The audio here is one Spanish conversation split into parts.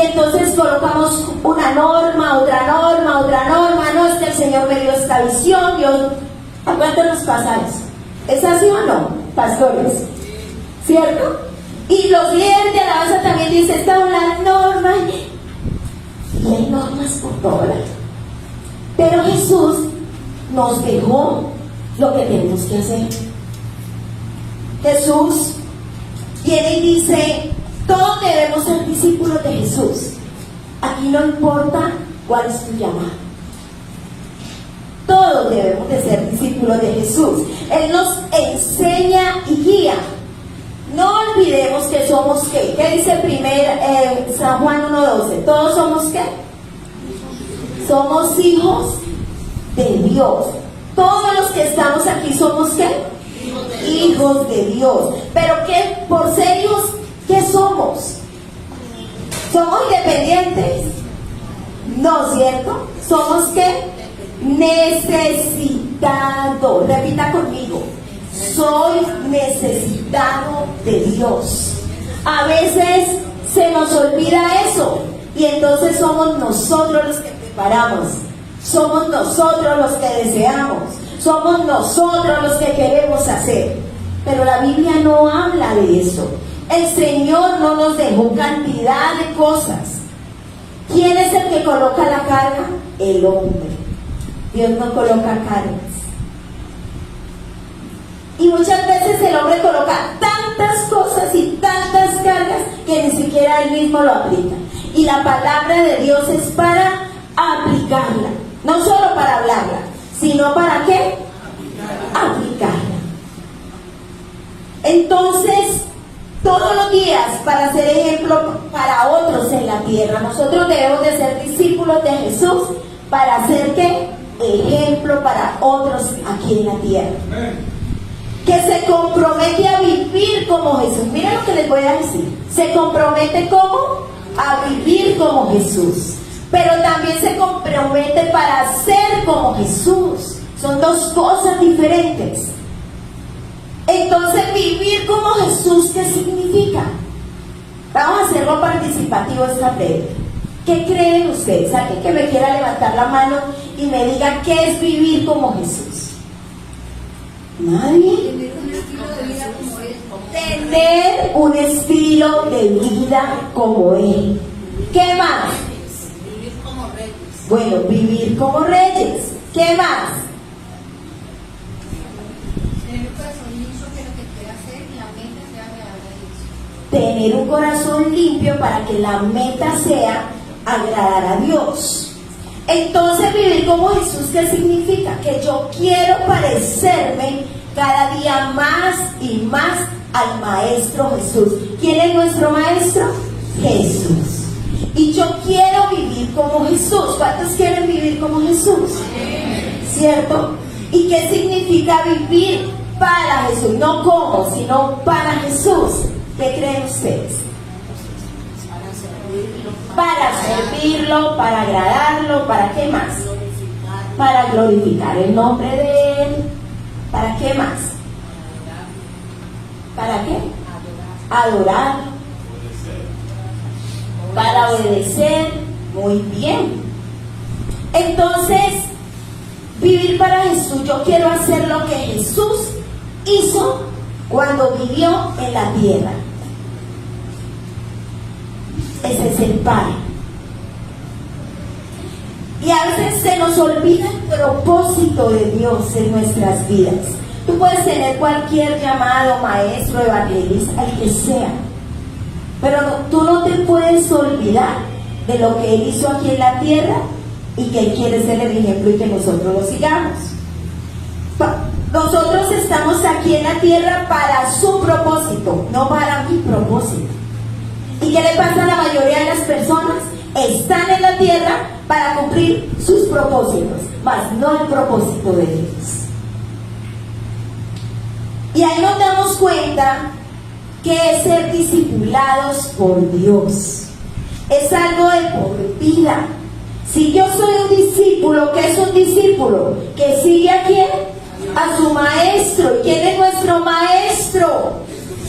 entonces colocamos una norma, otra norma, otra norma. No, es que el Señor me dio esta visión. Dios, ¿a cuánto nos pasa eso? ¿Es así o no, pastores? ¿Cierto? Y los líderes de alabanza también dicen, esta es la norma. Y hay normas por todo lado. Pero Jesús nos dejó lo que tenemos que hacer. Jesús viene y dice, todos debemos ser discípulos de Jesús. Aquí no importa cuál es tu llamado. Todos debemos de ser discípulos de Jesús. Él nos enseña y guía. No olvidemos que somos ¿qué? ¿Qué dice San Juan 1:12? Todos somos ¿qué? Somos hijos de Dios. Todos los que estamos aquí somos ¿qué? Hijos de Dios. Pero ¿qué? Por ser hijos, ¿qué somos? ¿Somos independientes? No, ¿cierto? ¿Somos qué? Necesitados. Repita conmigo. Soy necesitado de Dios. A veces se nos olvida eso y entonces somos nosotros los que preparamos, somos nosotros los que deseamos, somos nosotros los que queremos hacer. Pero la Biblia no habla de eso. El Señor no nos dejó cantidad de cosas. ¿Quién es el que coloca la carga? El hombre. Dios no coloca cargas. Y muchas veces el hombre coloca tantas cosas y tantas cargas que ni siquiera él mismo lo aplica. Y la palabra de Dios es para aplicarla. No solo para hablarla, sino para ¿qué? Aplicarla. Entonces, todos los días, para ser ejemplo para otros en la tierra, nosotros debemos de ser discípulos de Jesús para ser ¿qué? Ejemplo para otros aquí en la tierra. Que se compromete a vivir como Jesús. Miren lo que les voy a decir. Se compromete ¿cómo? A vivir como Jesús. Pero también se compromete para ser como Jesús. Son dos cosas diferentes. Entonces, vivir como Jesús, ¿qué significa? Vamos a hacerlo participativo esta prédica. ¿Qué creen ustedes? Alguien que me quiera levantar la mano y me diga qué es vivir como Jesús. ¿Nadie? Tener un estilo de vida como Él. ¿Qué más? Vivir como reyes. Bueno, vivir como reyes. ¿Qué más? Tener un corazón limpio para que la meta sea agradar a Dios. Entonces, vivir como Jesús, ¿qué significa? Que yo quiero parecerme cada día más y más al Maestro Jesús. ¿Quién es nuestro Maestro? Jesús. Y yo quiero vivir como Jesús. ¿Cuántos quieren vivir como Jesús? ¿Cierto? ¿Y qué significa vivir para Jesús? No como, sino para Jesús. ¿Qué creen ustedes? Para servirlo, para agradarlo, ¿para qué más? Para glorificar el nombre de Él. ¿Para qué más? ¿Para qué? Adorar. Para obedecer. Muy bien. Entonces, vivir para Jesús. Yo quiero hacer lo que Jesús hizo cuando vivió en la tierra. Ese es el Padre. Y a veces se nos olvida el propósito de Dios en nuestras vidas. Tú puedes tener cualquier llamado, maestro, evangelista, el que sea, pero tú no te puedes olvidar de lo que Él hizo aquí en la tierra y que Él quiere ser el ejemplo y que nosotros lo sigamos. Nosotros estamos aquí en la tierra para su propósito, no para mi propósito. ¿Y qué le pasa a la mayoría de las personas? Están en la tierra para cumplir sus propósitos, mas no el propósito de Dios. Y ahí nos damos cuenta que es ser discipulados por Dios. Es algo de por vida. Si yo soy un discípulo, ¿qué es un discípulo? Que sigue a quién? A su maestro. ¿Y quién es nuestro maestro?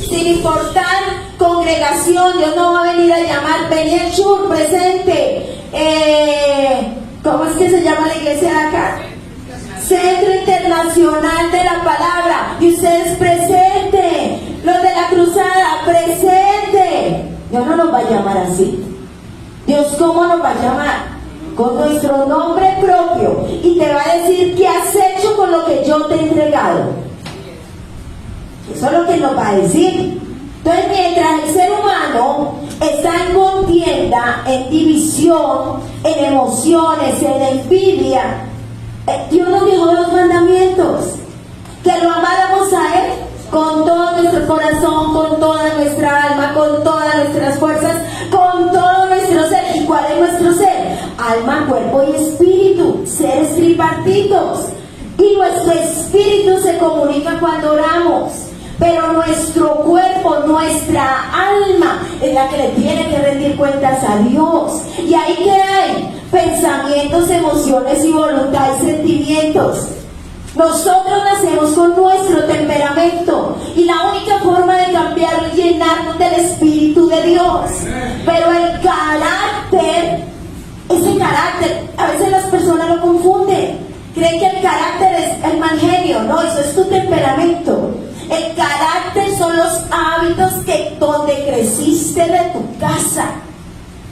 Sin importar congregación, Dios no va a venir a llamar, venir Shur, presente. ¿Cómo es que se llama la iglesia de acá? Centro Internacional de la Palabra. Y ustedes presente. Los de la cruzada, presente. Dios no nos va a llamar así. Dios, ¿cómo nos va a llamar? Con nuestro nombre propio. Y te va a decir qué has hecho con lo que yo te he entregado. Eso es lo que nos va a decir. Entonces, mientras el ser humano está en contienda, en división, en emociones, en envidia, Dios nos dejó los mandamientos, que lo amáramos a Él con todo nuestro corazón, con toda nuestra alma, con todas nuestras fuerzas, con todo nuestro ser. ¿Y cuál es nuestro ser? Alma, cuerpo y espíritu, seres tripartitos. Y nuestro espíritu se comunica cuando oramos, pero nuestro cuerpo, nuestra alma es la que le tiene que rendir cuentas a Dios. ¿Y ahí qué hay? Pensamientos, emociones y voluntad y sentimientos. Nosotros nacemos con nuestro temperamento y la única forma de cambiarlo es llenarnos del Espíritu de Dios. Pero el carácter, ese carácter, a veces las personas lo confunden. Creen que el carácter es el mal genio. No, eso es tu temperamento. El carácter son los hábitos que donde creciste de tu casa.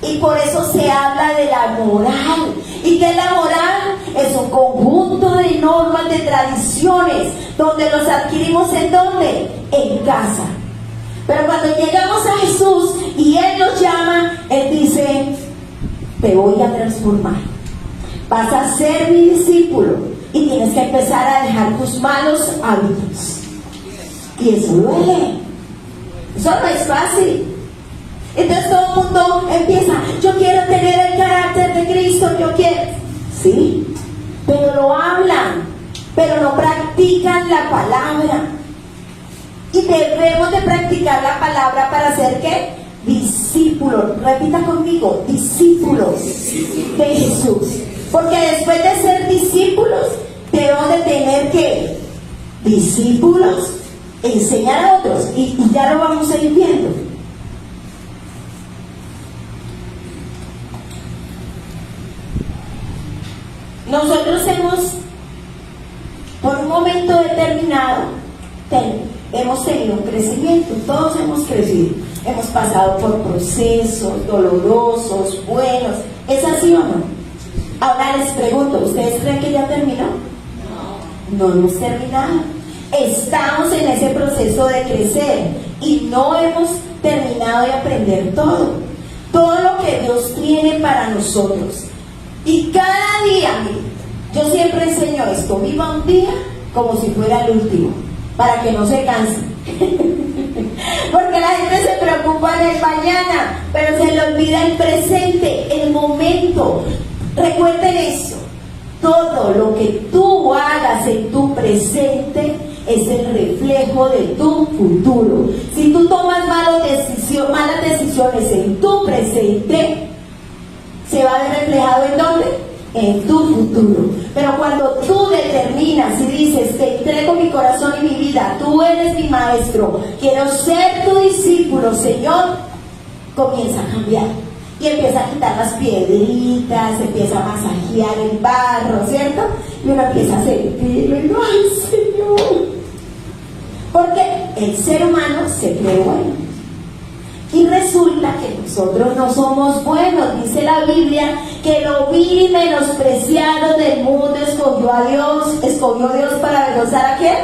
Y por eso se habla de la moral. ¿Y qué es la moral? Es un conjunto de normas, de tradiciones, donde los adquirimos ¿en dónde? En casa. Pero cuando llegamos a Jesús y Él nos llama, Él dice, te voy a transformar. Vas a ser mi discípulo y tienes que empezar a dejar tus malos hábitos. Y eso duele. Eso no es fácil. Entonces todo el mundo empieza, yo quiero tener el carácter de Cristo, yo quiero. Sí, pero lo hablan, pero no practican la palabra. Y debemos de practicar la palabra para ser ¿qué? Discípulos. Repita conmigo, discípulos de Jesús. Porque después de ser discípulos, debemos de tener ¿qué? Discípulos, enseñar a otros. Y ya lo vamos a ir viendo. Nosotros por un momento determinado, hemos tenido un crecimiento, todos hemos crecido, hemos pasado por procesos dolorosos, buenos. ¿Es así o no? Ahora les pregunto, ¿ustedes creen que ya terminó? No hemos terminado. Estamos en ese proceso de crecer y no hemos terminado de aprender todo lo que Dios tiene para nosotros. Y cada día, yo siempre enseño esto, viva un día como si fuera el último, para que no se canse. Porque la gente se preocupa en el mañana, pero se le olvida el presente, el momento. Recuerden eso, todo lo que tú hagas en tu presente es el reflejo de tu futuro. Si tú tomas malas decisiones en tu presente, se va a ver reflejado ¿en dónde? En tu futuro. Pero cuando tú determinas y dices, te entrego mi corazón y mi vida, tú eres mi maestro, quiero ser tu discípulo, Señor, comienza a cambiar. Y empieza a quitar las piedritas, empieza a masajear el barro, ¿cierto? Y uno empieza a sentirlo y digo, ¡ay, Señor! Porque el ser humano se cree bueno. Y resulta que nosotros no somos buenos. Dice la Biblia que lo vil y menospreciado del mundo escogió Dios para avergonzar ¿a quién?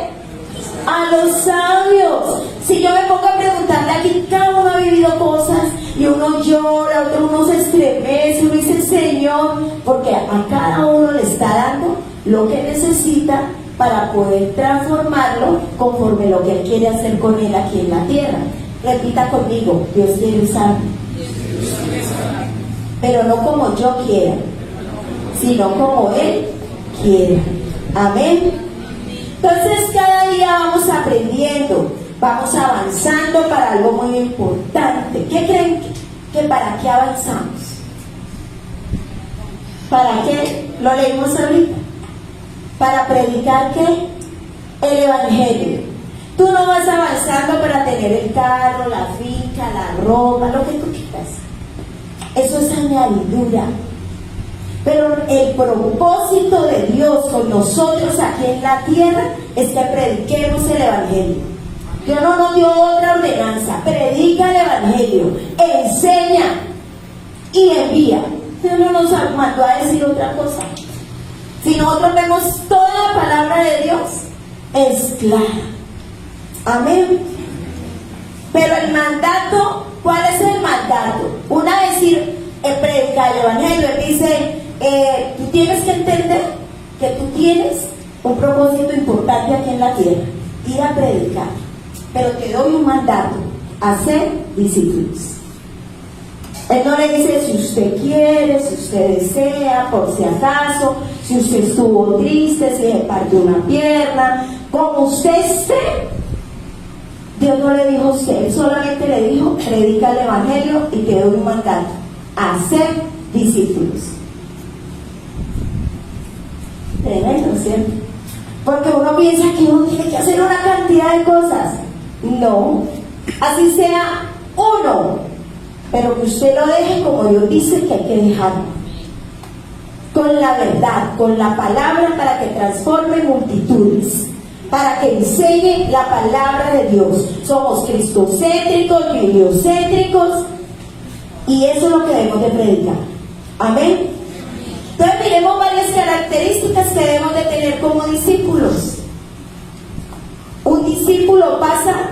A los sabios. Si yo me pongo a preguntarle aquí, cada uno ha vivido cosas y uno llora, uno se estremece, uno dice Señor, porque a cada uno le está dando lo que necesita para poder transformarlo conforme lo que Él quiere hacer con él aquí en la tierra. Repita conmigo, Dios quiere usarme, pero no como yo quiera, sino como Él quiera. Amén. Entonces cada día vamos aprendiendo, vamos avanzando para algo muy importante. ¿Qué creen que para qué avanzamos? ¿Para qué? Lo leímos ahorita. Para predicar ¿qué? El Evangelio. Tú no vas avanzando para tener el carro, la finca, la ropa, lo que tú quieras. Eso es añadidura. Pero el propósito de Dios con nosotros aquí en la tierra es que prediquemos el Evangelio. Dios no nos dio otra ordenanza. Predica el Evangelio, enseña y envía. Dios no nos mandó a decir otra cosa. Si nosotros vemos toda la palabra de Dios, es clara. Amén. Pero el mandato, ¿cuál es el mandato? Una vez predicar el Evangelio, él dice, tú tienes que entender que tú tienes un propósito importante aquí en la tierra, ir a predicar. Pero te doy un mandato, hacer discípulos. Él no le dice si usted quiere, si usted desea, por si acaso, si usted estuvo triste, si le partió una pierna, como usted esté. Dios no le dijo a usted, Él solamente le dijo, predica el Evangelio y te doy un mandato, hacer discípulos. Tremendo, ¿cierto? Porque uno piensa que uno tiene que hacer una cantidad de cosas. No, así sea uno, pero que usted lo deje como Dios dice que hay que dejarlo, con la verdad, con la palabra, para que transforme multitudes, para que enseñe la palabra de Dios. Somos cristocéntricos, bibliocéntricos, y eso es lo que debemos de predicar. Amén. Entonces miremos varias características que debemos de tener como discípulos. Un discípulo pasa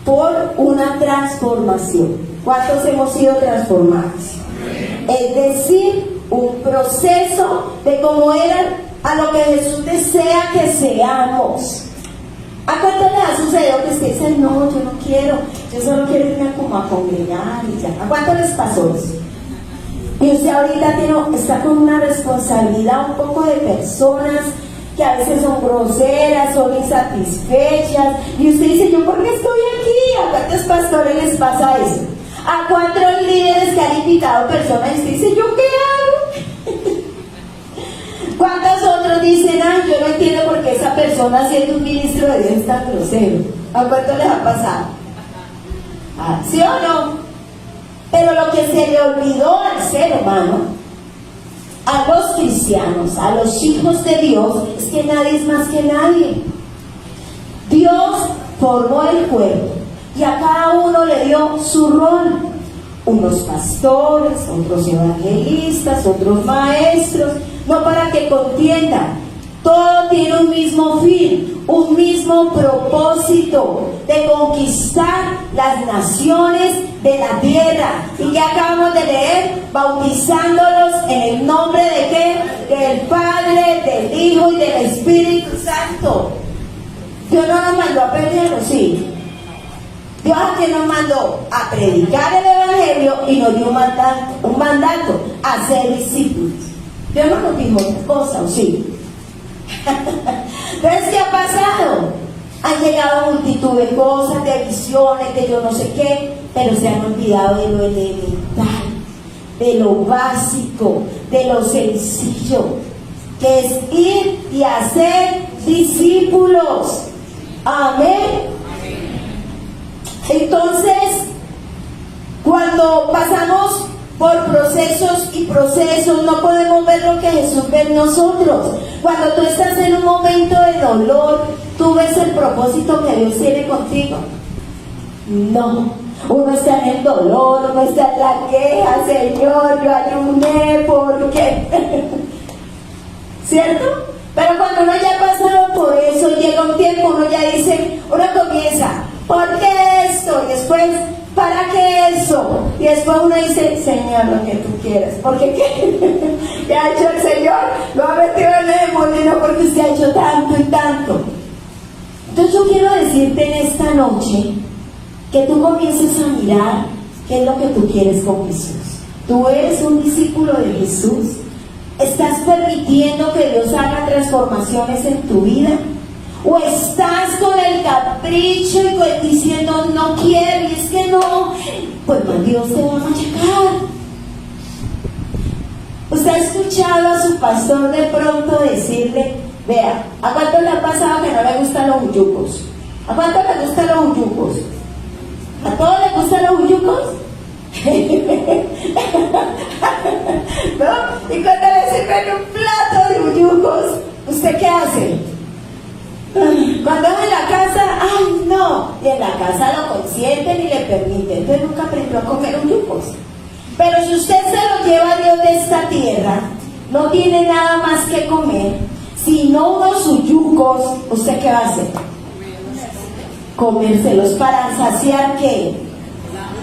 por una transformación. ¿Cuántos hemos sido transformados? Es decir, un proceso de cómo eran a lo que Jesús desea que seamos. ¿A cuánto le ha sucedido que usted dice, no, yo no quiero, yo solo quiero irme como a congregar y ya? ¿A cuánto les pasó eso? Y usted ahorita está con una responsabilidad un poco de personas que a veces son groseras, son insatisfechas, y usted dice, ¿yo por qué estoy aquí? ¿A cuántos pastores les pasa eso? ¿A cuántos líderes que han invitado personas y usted dice, ¿yo qué hago? ¿Cuántos otros dicen, ay, yo no entiendo por qué esa persona siendo un ministro de Dios es tan grosero? ¿A cuántos les ha pasado? ¿Sí o no? Pero lo que se le olvidó al ser humano, a los cristianos, a los hijos de Dios, es que nadie es más que nadie. Dios formó el cuerpo y a cada uno le dio su rol. Unos pastores, otros evangelistas, otros maestros, no para que contiendan. Todo tiene un mismo fin, un mismo propósito de conquistar las naciones de la tierra. Y ya acabamos de leer, bautizándolos en el nombre de ¿qué? Del Padre, del Hijo y del Espíritu Santo. Dios no nos mandó a perderlo, sí. Dios aquí nos mandó a predicar el Evangelio y nos dio un mandato a ser discípulos. Dios no nos dijo otra cosa, ¿o sí? Entonces, ¿qué ha pasado? Han llegado multitud de cosas, de visiones, de yo no sé qué, pero se han olvidado de lo elemental, de lo básico, de lo sencillo, que es ir y hacer discípulos. Amén. Entonces, cuando pasamos por procesos y procesos, no podemos ver lo que Jesús ve en nosotros. Cuando tú estás en un momento de dolor, ¿tú ves el propósito que Dios tiene contigo? No. Uno está en el dolor, uno está en la queja, Señor, yo ayuné, ¿por qué? ¿Cierto? Pero cuando uno ya ha pasado por eso, llega un tiempo, uno ya dice, uno comienza, ¿por qué esto? Y después, ¿para qué eso? Y después uno dice, Señor, lo que tú quieras. Porque ¿qué? ¿Qué ha hecho el Señor? Lo ha metido en el molino porque usted ha hecho tanto y tanto. Entonces yo quiero decirte en esta noche que tú comiences a mirar qué es lo que tú quieres con Jesús. Tú eres un discípulo de Jesús. ¿Estás permitiendo que Dios haga transformaciones en tu vida? ¿O estás con el capricho y diciendo no quiero, y es que no? Pues más Dios te va a machacar. ¿Usted ha escuchado a su pastor de pronto decirle, vea, ¿a cuánto le ha pasado que no le gustan los yucos? ¿A cuánto les gustan los uyucos? ¿A todos les gustan los uyucos? ¿No? Y cuando le sirven un plato de uyucos, ¿usted qué hace? Cuando es en la casa, ¡ay no! Y en la casa lo consienten y le permiten. Entonces nunca aprendió a comer uyucos. Pero si usted se lo lleva a Dios de esta tierra, no tiene nada más que comer, sino unos uyucos, ¿usted qué va a hacer? Comérselos para saciar ¿qué?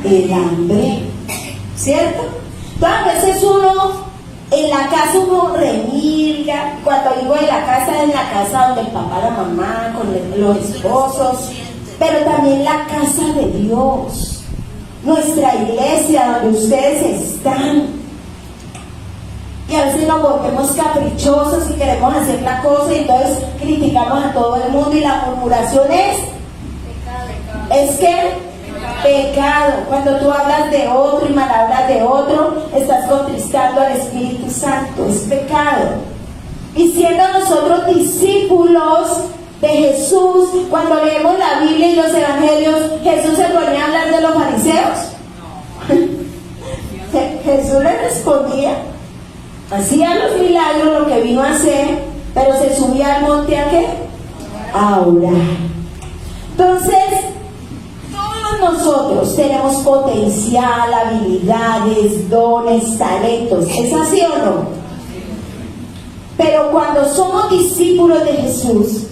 El hambre, ¿cierto? Entonces a veces uno en la casa uno remilga. Cuando digo en la casa, es la casa donde el papá, la mamá, con los esposos, pero también la casa de Dios, nuestra iglesia donde ustedes están. Y a veces nos volvemos caprichosos y queremos hacer la cosa y entonces criticamos a todo el mundo y la murmuración es que pecado. Cuando tú hablas de otro y mal hablas de otro, estás contristando al Espíritu Santo, es pecado. Y siendo nosotros discípulos de Jesús, cuando leemos la Biblia y los evangelios, ¿Jesús se ponía a hablar de los fariseos? Jesús le respondía, hacía los milagros, lo que vino a hacer, pero se subía al monte ¿a qué? A orar. Entonces, nosotros tenemos potencial, habilidades, dones, talentos. ¿Es así o no? Pero cuando somos discípulos de Jesús,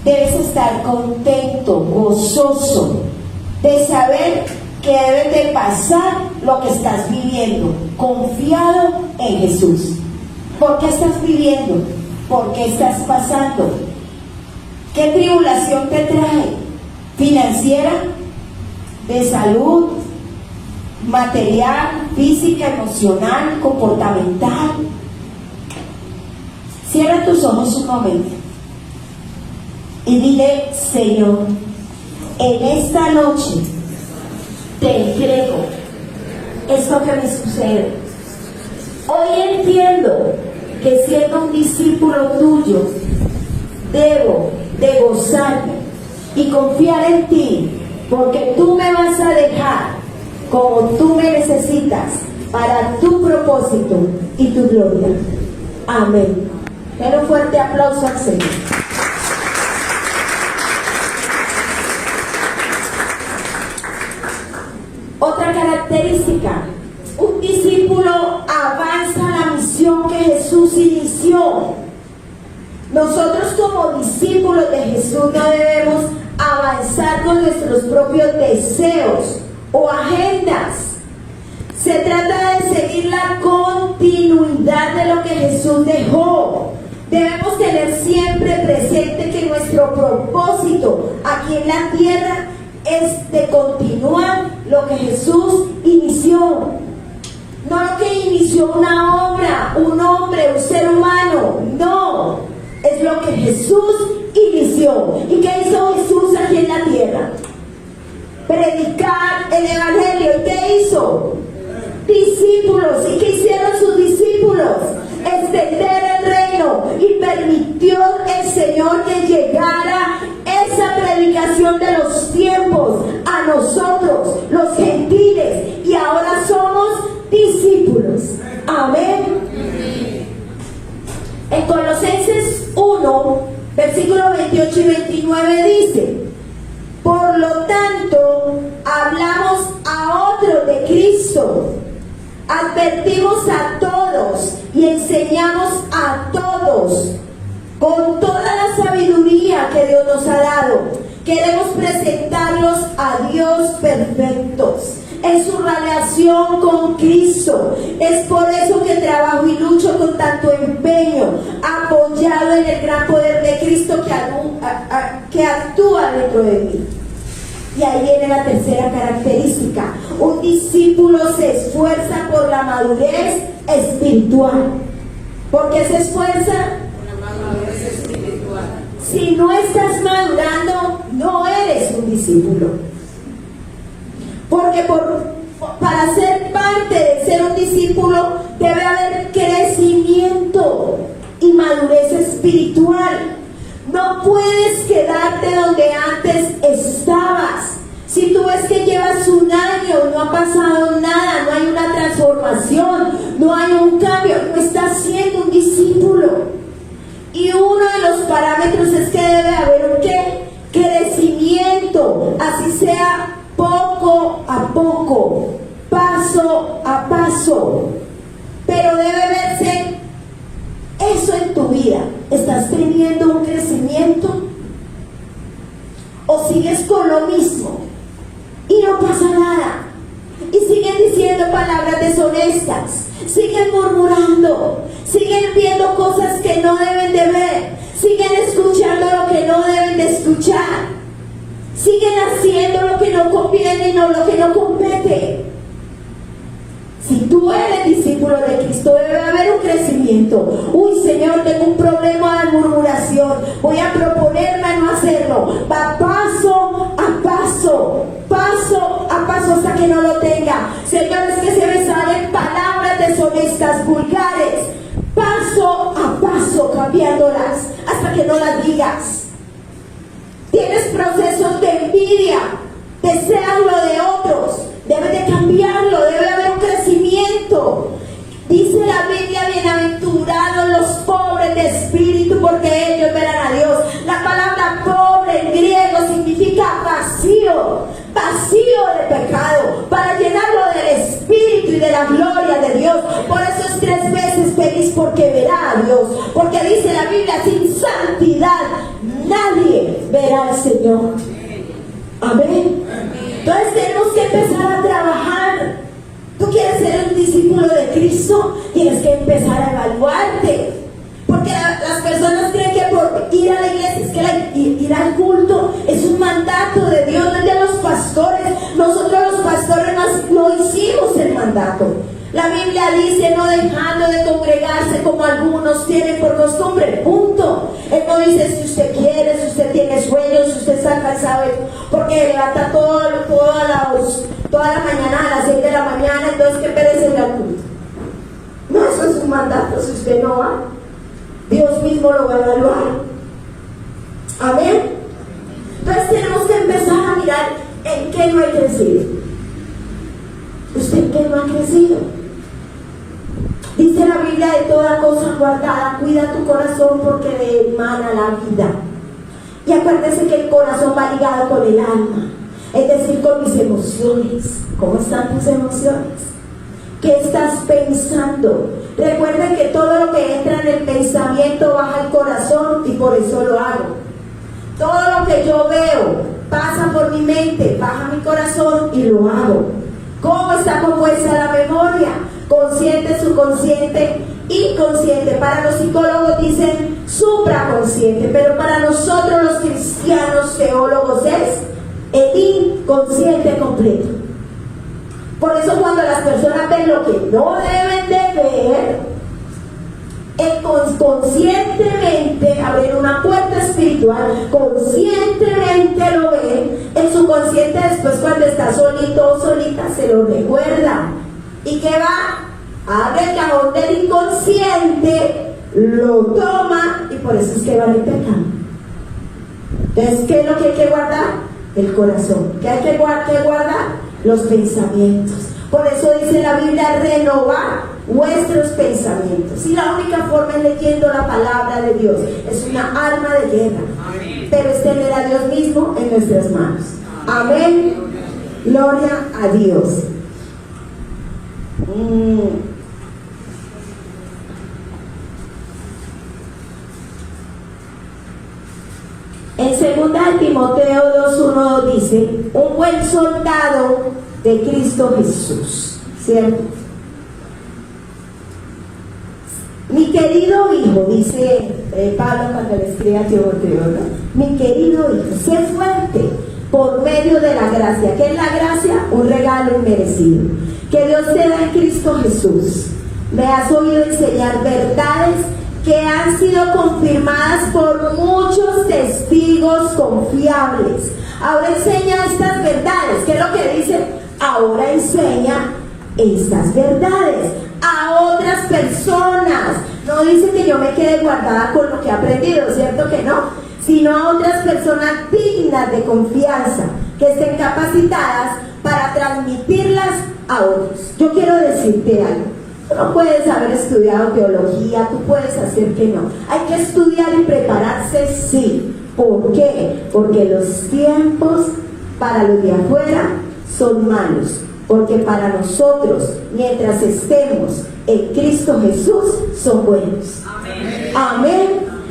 debes estar contento, gozoso, de saber que debes de pasar lo que estás viviendo, confiado en Jesús. ¿Por qué estás viviendo? ¿Por qué estás pasando? ¿Qué tribulación te trae? ¿Financiera? ¿De salud? ¿Material? ¿Física? ¿Emocional? ¿Comportamental? Cierra tus ojos un momento y dile: Señor, en esta noche te entrego esto que me sucede. Hoy entiendo que siendo un discípulo tuyo debo de gozarme y confiar en ti, porque tú me vas a dejar como tú me necesitas para tu propósito y tu gloria. Amén. Den un fuerte aplauso al Señor. Otra característica: un discípulo avanza la misión que Jesús inició. Nosotros como discípulos de Jesús no debemos avanzar con nuestros propios deseos o agendas. Se trata de seguir la continuidad de lo que Jesús dejó. Debemos tener siempre presente que nuestro propósito aquí en la tierra es de continuar lo que Jesús inició. No lo que inició una obra, un hombre, un ser humano. No, es lo que Jesús inició. ¿Y qué hizo Jesús aquí en la tierra? Predicar el evangelio. ¿Y qué hizo? Discípulos. ¿Y qué hicieron sus discípulos? Extender el reino. Y permitió el Señor que llegara esa predicación de los tiempos a nosotros, los gentiles, y ahora somos discípulos. Amén. En Colosenses 1, versículos 28 y 29 dice: por lo tanto, hablamos a otros de Cristo, advertimos a todos y enseñamos a todos con toda la sabiduría que Dios nos ha dado. Queremos presentarlos a Dios perfectos en su relación con Cristo. Es por eso que trabajo y lucho con tanto empeño, apoyado en el gran poder de Cristo que actúa dentro de mí. Y ahí viene la tercera característica: un discípulo se esfuerza por la madurez espiritual. ¿Por qué se esfuerza? Si no estás madurando, no eres un discípulo. Porque para ser parte de ser un discípulo debe haber crecimiento y madurez espiritual. No puedes quedarte donde antes ha pasado nada, no hay una transformación, no hay un cambio, no está siendo un discípulo. Y uno de los parámetros es que debe haber un ¿qué? Crecimiento, así sea poco a poco, paso a paso, pero debe verse eso en tu vida. ¿Estás teniendo un crecimiento? ¿O sigues con lo mismo y no pasa nada? Y siguen diciendo palabras deshonestas, siguen murmurando, siguen viendo cosas que no deben de ver, siguen escuchando lo que no deben de escuchar, siguen haciendo lo que no conviene y no lo que no compete. Si tú eres discípulo de Cristo, debe haber un crecimiento. Uy, Señor, tengo un problema de murmuración, voy a proponerme a no hacerlo. Va paso a paso, paso a paso hasta que no lo tenga. Señor, es que se me salen palabras deshonestas, vulgares, paso a paso cambiándolas hasta que no las digas. Tienes procesos de envidia, deseas lo de otros, debes de cambiarlo, debe haber un crecimiento. Dice la Biblia, bienaventurados los pobres de espíritu, porque ellos verán a Dios. La palabra pobre en griego significa vacío, vacío de pecado, para llenarlo del espíritu y de la gloria de Dios. Por eso es 3 veces feliz, porque verá a Dios, porque dice la Biblia, sin santidad nadie verá al Señor. Amén. Entonces tenemos que empezar a trabajar. Tú quieres ser un discípulo de Cristo, tienes que empezar a evaluarte. Porque las personas creen que por ir a la iglesia, es que ir al culto es un mandato de Dios, no es de los pastores. Nosotros los pastores no hicimos el mandato. La Biblia dice, no dejando de congregarse como algunos tienen por costumbre, punto. Él no dice si usted quiere, si usted tiene sueños, si usted está cansado, porque levanta toda la mañana a las 6 de la mañana, entonces que perece el culto. No, eso es un mandato. Si usted no va, Dios mismo lo va a evaluar. Amén. Entonces tenemos que empezar a mirar en qué no hay crecido. ¿Usted en qué no ha crecido? Dice la Biblia, de toda cosa guardada, cuida tu corazón, porque de él mana la vida. Y acuérdese que el corazón va ligado con el alma, es decir, con mis emociones. ¿Cómo están tus emociones? ¿Qué estás pensando? Recuerden que todo lo que entra en el pensamiento baja al corazón, y por eso lo hago. Todo lo que yo veo pasa por mi mente, baja mi corazón y lo hago. ¿Cómo está compuesta la memoria? Consciente, subconsciente, inconsciente. Para los psicólogos dicen supraconsciente, pero para nosotros los cristianos teólogos es el inconsciente completo. Por eso cuando las personas ven lo que no deben de ver, conscientemente abren una puerta espiritual, conscientemente lo ven, el subconsciente después cuando está solito o solita se lo recuerda. ¿Y qué va? Abre el cajón del inconsciente, lo toma, y por eso es que van en pecado. Entonces, ¿qué es lo que hay que guardar? El corazón. ¿Qué hay que guardar? Los pensamientos. Por eso dice la Biblia, renovar vuestros pensamientos. Y la única forma es leyendo la palabra de Dios. Es una arma de guerra. Amén. Pero es tener a Dios mismo en nuestras manos. Amén. Gloria a Dios. En 2 Timoteo 2:1 dice, un buen soldado de Cristo Jesús, ¿cierto? Mi querido hijo, dice Pablo cuando le escribe a Timoteo, ¿no? Mi querido hijo, sé fuerte por medio de la gracia. ¿Qué es la gracia? Un regalo inmerecido que Dios te da en Cristo Jesús. Me has oído enseñar verdades que han sido confirmadas por muchos testigos confiables. Ahora enseña estas verdades. ¿Qué es lo que dice? Ahora enseña estas verdades a otras personas. No dice que yo me quede guardada con lo que he aprendido, ¿cierto que no? Sino a otras personas dignas de confianza, que estén capacitadas para transmitirlas a otros. Yo quiero decirte algo. Tú no puedes haber estudiado teología, tú puedes hacer que no. Hay que estudiar y prepararse, sí. ¿Por qué? Porque los tiempos para los de afuera son malos. Porque para nosotros, mientras estemos en Cristo Jesús, son buenos. Amén. Amén.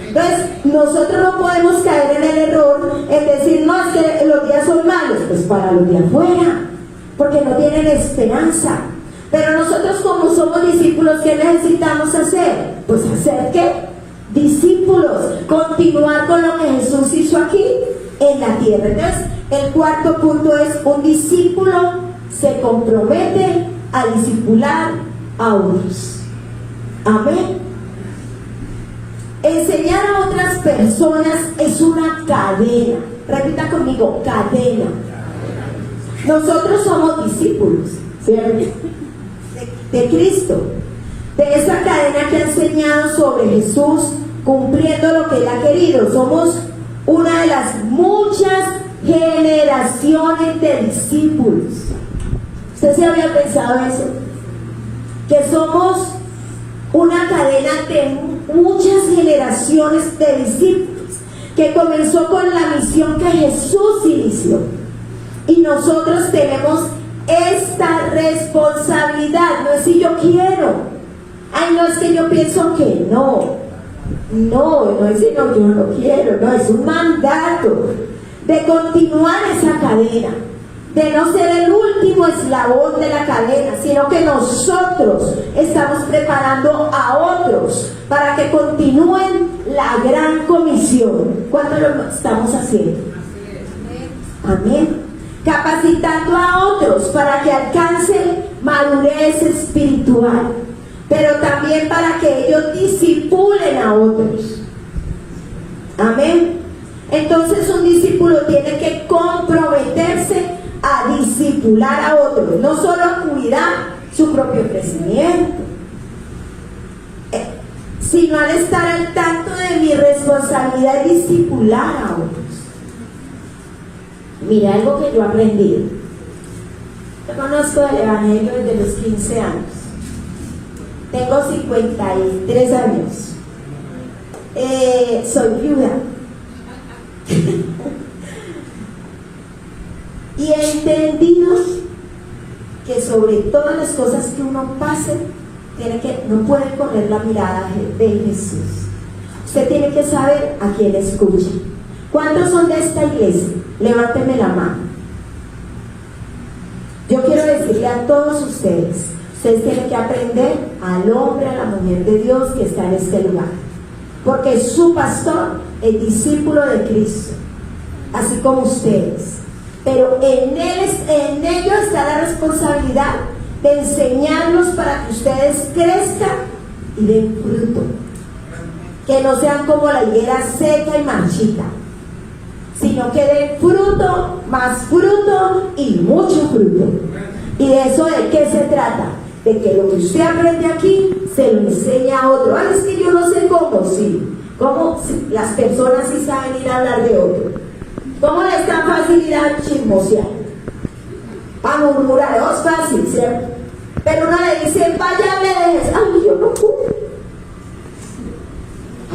Entonces, nosotros no podemos caer en el error en decir, no, es que los días son malos. Pues para los de afuera, porque no tienen esperanza. Pero nosotros, como somos discípulos, ¿qué necesitamos hacer? Pues hacer ¿qué? Discípulos, continuar con lo que Jesús hizo aquí en la tierra. Entonces, el cuarto punto es: un discípulo se compromete a discipular a otros. Amén. Enseñar a otras personas es una cadena. Repita conmigo: cadena. Nosotros somos discípulos, ¿cierto? De Cristo, de esa cadena que ha enseñado sobre Jesús, cumpliendo lo que Él ha querido. Somos una de las muchas generaciones de discípulos. ¿Usted se había pensado eso? Que somos una cadena de muchas generaciones de discípulos, que comenzó con la misión que Jesús inició. Y nosotros tenemos esta responsabilidad. No es si yo quiero, ay, no es que yo pienso que no es si no, yo no quiero, no, es un mandato de continuar esa cadena, de no ser el último eslabón de la cadena, sino que nosotros estamos preparando a otros para que continúen la gran comisión. ¿Cuánto lo estamos haciendo? Amén. Capacitando a otros para que alcancen madurez espiritual, pero también para que ellos discipulen a otros. Amén. Entonces, un discípulo tiene que comprometerse a discipular a otros, no solo a cuidar su propio crecimiento, sino al estar al tanto de mi responsabilidad de discipular a otros. Mira, algo que yo aprendí. Yo conozco el Evangelio desde los 15 años. Tengo 53 años. Soy viuda. Y he entendido que sobre todas las cosas que uno pase, no puede poner la mirada de Jesús. Usted tiene que saber a quién escucha. ¿Cuántos son de esta iglesia? Levánteme la mano. Yo quiero decirle a todos ustedes tienen que aprender al hombre, a la mujer de Dios que está en este lugar, porque su pastor es discípulo de Cristo, así como ustedes. Pero en ellos está la responsabilidad de enseñarlos para que ustedes crezcan y den fruto, que no sean como la higuera seca y marchita, sino que den fruto, más fruto y mucho fruto. ¿Y de eso de qué se trata? De que lo que usted aprende aquí se lo enseña a otro. Ay, es que yo no sé cómo, sí. ¿Cómo? Sí, las personas sí saben ir a hablar de otro. ¿Cómo les da facilidad chismosear? A murmurar, es fácil, ¿cierto? Pero uno le dice, vaya, me dejes. Ay, yo no pude.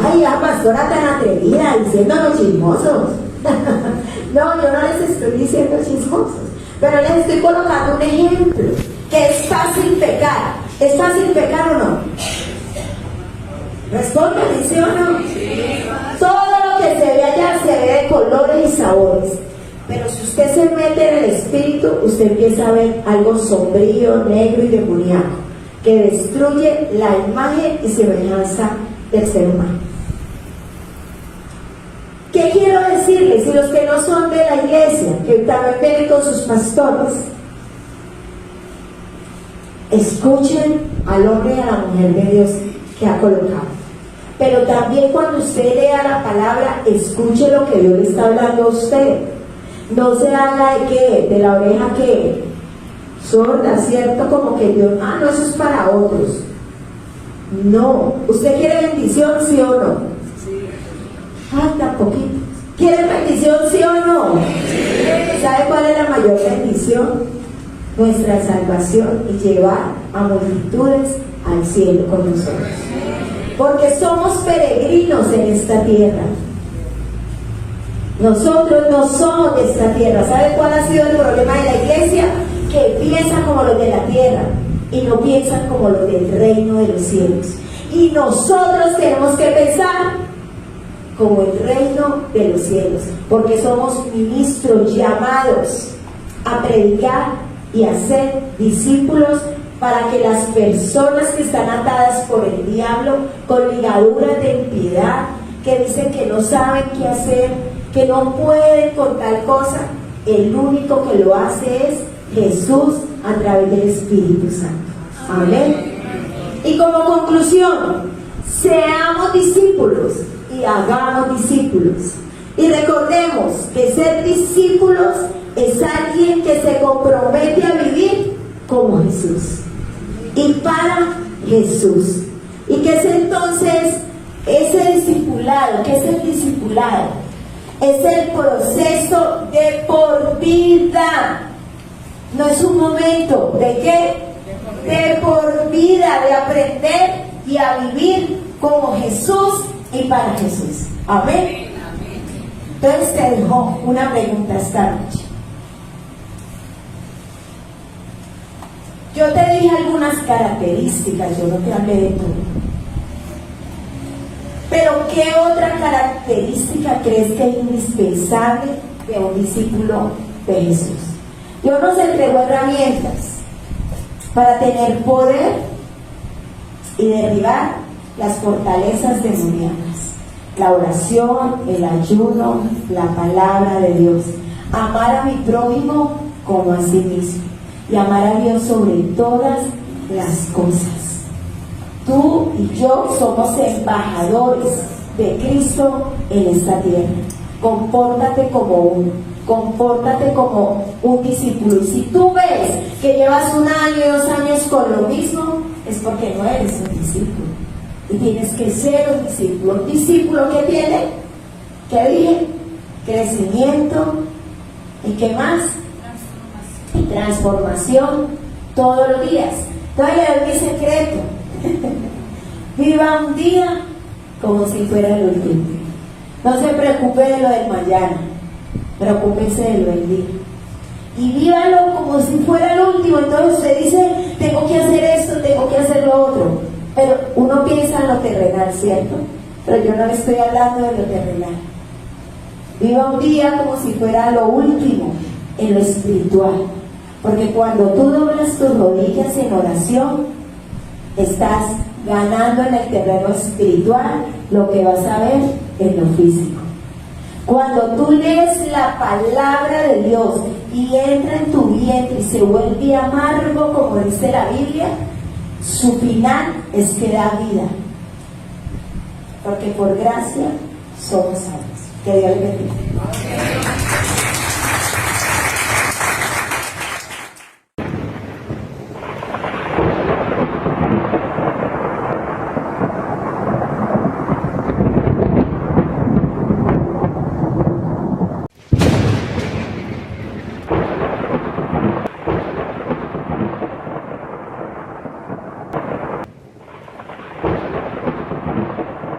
Ay, la pastora tan atrevida diciéndonos chismosos. No, yo no les estoy diciendo chismosos, pero les estoy colocando un ejemplo, que es fácil pecar. ¿Es fácil pecar o no? Respondan, ¿sí o no? Todo lo que se ve allá se ve de colores y sabores, pero si usted se mete en el espíritu, usted empieza a ver algo sombrío, negro y demoníaco, que destruye la imagen y semejanza del ser humano. ¿Qué quiero decirles? Y los que no son de la iglesia, que también vienen con sus pastores, escuchen al hombre y a la mujer de Dios que ha colocado. Pero también cuando usted lea la palabra, escuche lo que Dios le está hablando a usted. No se haga de la oreja que sorda, ¿cierto? Como que Dios, no, eso es para otros. No. ¿Usted quiere bendición, sí o no? Sí. Ay, tan poquito. ¿Quiere bendición, sí o no? Sí. ¿Sabe cuál es la mayor bendición? Nuestra salvación y llevar a multitudes al cielo con nosotros. Porque somos peregrinos en esta tierra. Nosotros no somos de esta tierra. ¿Sabe cuál ha sido el problema de la iglesia? Que piensan como los de la tierra y no piensan como los del reino de los cielos. Y nosotros tenemos que pensar como el reino de los cielos, porque somos ministros llamados a predicar y a ser discípulos para que las personas que están atadas por el diablo con ligaduras de impiedad, que dicen que no saben qué hacer, que no pueden con tal cosa, el único que lo hace es Jesús a través del Espíritu Santo. Amén. Y como conclusión, seamos discípulos y hagamos discípulos. Y recordemos que ser discípulos es alguien que se compromete a vivir como Jesús y para Jesús. ¿Y qué es entonces ese discipulado? ¿Qué es el discipulado? Es el proceso de por vida. No es un momento ¿de qué? De por vida, de aprender y a vivir como Jesús y para Jesús. Amén. Entonces te dejo una pregunta esta noche. Yo te dije algunas características, yo no te hablé de todo. Pero ¿qué otra característica crees que es indispensable de un discípulo de Jesús? Dios nos entregó herramientas para tener poder y derribar las fortalezas demonianas. La oración, el ayuno, la palabra de Dios. Amar a mi prójimo como a sí mismo. Y amar a Dios sobre todas las cosas. Tú y yo somos embajadores de Cristo en esta tierra. Compórtate como uno. Compórtate como un discípulo. Y si tú ves que llevas 1 año y 2 años con lo mismo, es porque no eres un discípulo. Y tienes que ser un discípulo. ¿Un discípulo qué tiene? ¿Qué dije? Crecimiento. ¿Y qué más? Transformación todos los días. Entonces le doy mi secreto. Viva un día como si fuera el último. No se preocupe de lo del mañana, preocúpese de lo del día. Y vívalo como si fuera el último. Entonces usted dice, tengo que hacer esto, tengo que hacer lo otro. Pero uno piensa en lo terrenal, ¿cierto? Pero yo no le estoy hablando de lo terrenal. Viva un día como si fuera lo último en lo espiritual. Porque cuando tú doblas tus rodillas en oración, estás ganando en el terreno espiritual lo que vas a ver en lo físico. Cuando tú lees la palabra de Dios y entra en tu vientre y se vuelve amargo, como dice la Biblia, su final es que da vida. Porque por gracia somos salvos. Que Dios les bendiga.